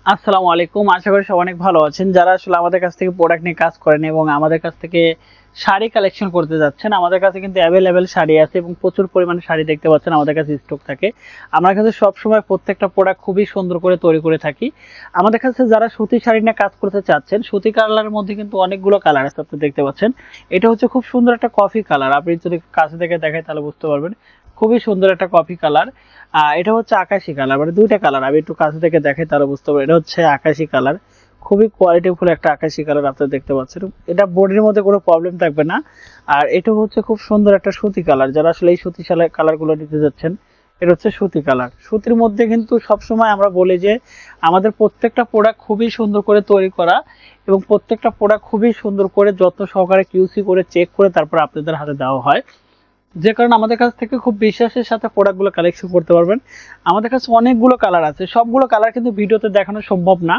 আসসালামু আলাইকুম। আশা করি সবাই অনেক ভালো আছেন। যারা আসলে আমাদের কাছ থেকে প্রোডাক্ট নিয়ে কাজ করেন এবং আমাদের কাছ থেকে শাড়ি কালেকশন করতে যাচ্ছেন, আমাদের কাছে কিন্তু অ্যাভেলেবেল শাড়ি আছে এবং প্রচুর পরিমাণে শাড়ি দেখতে পাচ্ছেন আমাদের কাছে স্টক থাকে। আমরা কিন্তু সবসময় প্রত্যেকটা প্রোডাক্ট খুবই সুন্দর করে তৈরি করে থাকি। আমাদের কাছে যারা সুতি শাড়ি নিয়ে কাজ করতে চাচ্ছেন, সুতি কালারের মধ্যে কিন্তু অনেকগুলো কালার আছে, আপনি দেখতে পাচ্ছেন। এটা হচ্ছে খুব সুন্দর একটা কফি কালার। আপনি যদি কাছে থেকে দেখেন তাহলে বুঝতে পারবেন, খুবই সুন্দর একটা কফি কালার। এটা হচ্ছে আকাশি কালার, মানে দুইটা কালার। আমি একটু কাছে থেকে দেখাই তাহলে বুঝতে পারবেন। এটা হচ্ছে আকাশি কালার, খুবই কোয়ালিটিফুল একটা আকাশি কালার আপনারা দেখতে পাচ্ছেন। এটা বডির মধ্যে কোনো প্রবলেম থাকবে না। আর এটা হচ্ছে খুব সুন্দর একটা সুতি কালার। যারা আসলে এই সুতি কালার গুলো নিতে যাচ্ছেন, এটা হচ্ছে সুতি কালার। সুতির মধ্যে কিন্তু সবসময় আমরা বলি যে আমাদের প্রত্যেকটা প্রোডাক্ট খুবই সুন্দর করে তৈরি করা এবং প্রত্যেকটা প্রোডাক্ট খুবই সুন্দর করে যত্ন সহকারে কিউসি করে চেক করে তারপর আপনাদের হাতে দেওয়া হয়। যে কারণে আমাদের কাছ থেকে খুব বিশ্বাসের সাথে প্রোডাক্টগুলো কালেকশন করতে পারবেন। আমাদের কাছে অনেকগুলো কালার আছে, সবগুলো কালার কিন্তু ভিডিওতে দেখানো সম্ভব না।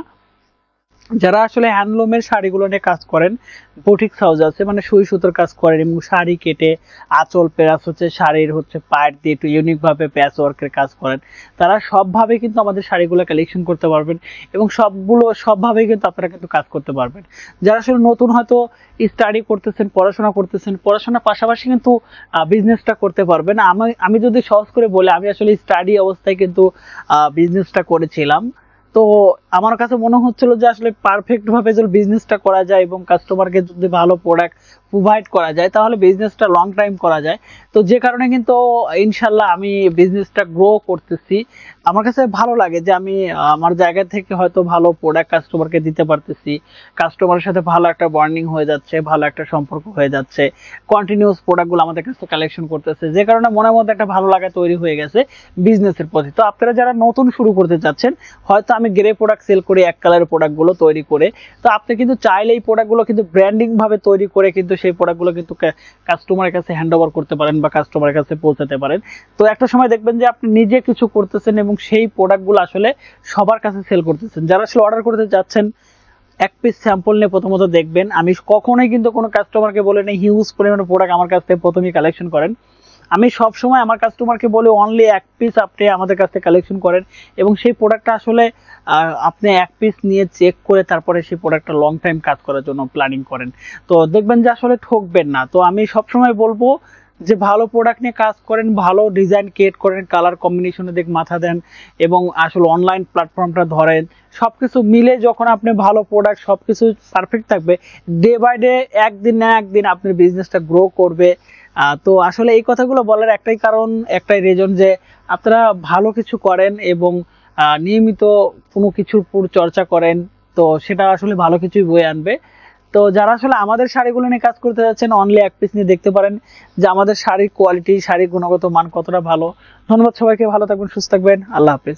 যারা আসলে হ্যান্ডলুমের শাড়িগুলো নিয়ে কাজ করেন, বুটিক হাউস আছে, মানে সুই সুতোর কাজ করেন এবং শাড়ি কেটে আঁচল প্যাচ হচ্ছে শাড়ির হচ্ছে পায়ের দিয়ে একটু ইউনিক ভাবে প্যাচ ওয়ার্কের কাজ করেন, তারা সবভাবে কিন্তু আমাদের শাড়িগুলো কালেকশন করতে পারবেন এবং সবভাবেই কিন্তু আপনারা কিন্তু কাজ করতে পারবেন। যারা আসলে নতুন হয়তো স্টাডি করতেছেন, পড়াশোনা করতেছেন, পড়াশোনার পাশাপাশি কিন্তু বিজনেসটা করতে পারবেন। আমি যদি সহজ করে বলি, আমি আসলে স্টাডি অবস্থায় কিন্তু বিজনেসটা করেছিলাম। তো আমার কাছে মনে হচ্ছিল যে আসলে পারফেক্ট ভাবে যদি বিজনেসটা করা যায় এবং কাস্টমারকে যদি ভালো প্রোডাক্ট প্রোভাইড করা যায় তাহলে বিজনেসটা লং টাইম করা যায়। তো যে কারণে কিন্তু ইনশাল্লাহ আমি বিজনেসটা গ্রো করতেছি। আমার কাছে ভালো লাগে যে আমি আমার জায়গা থেকে হয়তো ভালো প্রোডাক্ট কাস্টমারকে দিতে পারতেছি, কাস্টমারের সাথে ভালো একটা বন্ডিং হয়ে যাচ্ছে, ভালো একটা সম্পর্ক হয়ে যাচ্ছে, কন্টিনিউয়াস প্রোডাক্টগুলো আমাদের কাছে কালেকশন করতেছে, যে কারণে মনের মধ্যে একটা ভালো লাগা তৈরি হয়ে গেছে বিজনেসের প্রতি। তো আপনারা যারা নতুন শুরু করতে চাচ্ছেন, হয়তো আমি গ্রে প্রোডাক্ট সেল করি এক কালারের প্রোডাক্টগুলো তৈরি করে, তো আপনি কিন্তু চাইলে এই প্রোডাক্টগুলো কিন্তু ব্র্যান্ডিং ভাবে তৈরি করে কিন্তু সেই প্রোডাক্টগুলো কিন্তু কাস্টমারের কাছে হ্যান্ড ওভার করতে পারেন বা কাস্টমারের কাছে পৌঁছাতে পারেন। তো একটা সময় দেখবেন যে আপনি নিজে কিছু করতেছেন এবং সেই প্রোডাক্টগুলো আসলে সবার কাছে সেল করতেছেন। যারা আসলে অর্ডার করতে যাচ্ছেন, এক পিস স্যাম্পল নিয়ে প্রথমত দেখবেন। আমি কখনোই কিন্তু কোনো কাস্টমারকে বলে নেই হিউজ পরিমাণে প্রোডাক্ট আমার কাছ থেকে প্রথমেই কালেকশন করেন। আমি সব সময় আমার কাস্টমারকে বলি অনলি এক পিস আপনি আমাদের কাছ থেকে কালেকশন করেন এবং সেই প্রোডাক্টটা আসলে আপনি এক পিস নিয়ে চেক করে তারপরে সেই প্রোডাক্টটা লং টাইম কাজ করার জন্য প্ল্যানিং করেন। তো দেখবেন যে আসলে ঠকবেন না। তো আমি সব সময় বলবো যে ভালো প্রোডাক্ট নিয়ে কাজ করেন, ভালো ডিজাইন ক্রিয়েট করেন, কালার কম্বিনেশনে দিক মাথা দেন এবং আসলে অনলাইন প্ল্যাটফর্মটা ধরেন। সবকিছু মিলে যখন আপনি ভালো প্রোডাক্ট সবকিছু পারফেক্ট থাকবে, ডে বাই ডে একদিন না একদিন আপনার বিজনেসটা গ্রো করবে। তো আসলে এই কথাগুলো বলার একটাই কারণ, একটাই রিজন যে আপনারা ভালো কিছু করেন এবং নিয়মিত কোনো কিছুর উপর চর্চা করেন, তো সেটা আসলে ভালো কিছুই বয়ে আনবে। তো যারা আসলে আমাদের শাড়িগুলো নিয়ে কাজ করতে যাচ্ছেন, অনলি এক পিস নিয়ে দেখতে পারেন যে আমাদের শাড়ির কোয়ালিটি, শাড়ির গুণগত মান কতটা ভালো। ধন্যবাদ সবাইকে, ভালো থাকবেন, সুস্থ থাকবেন, আল্লাহ হাফেজ।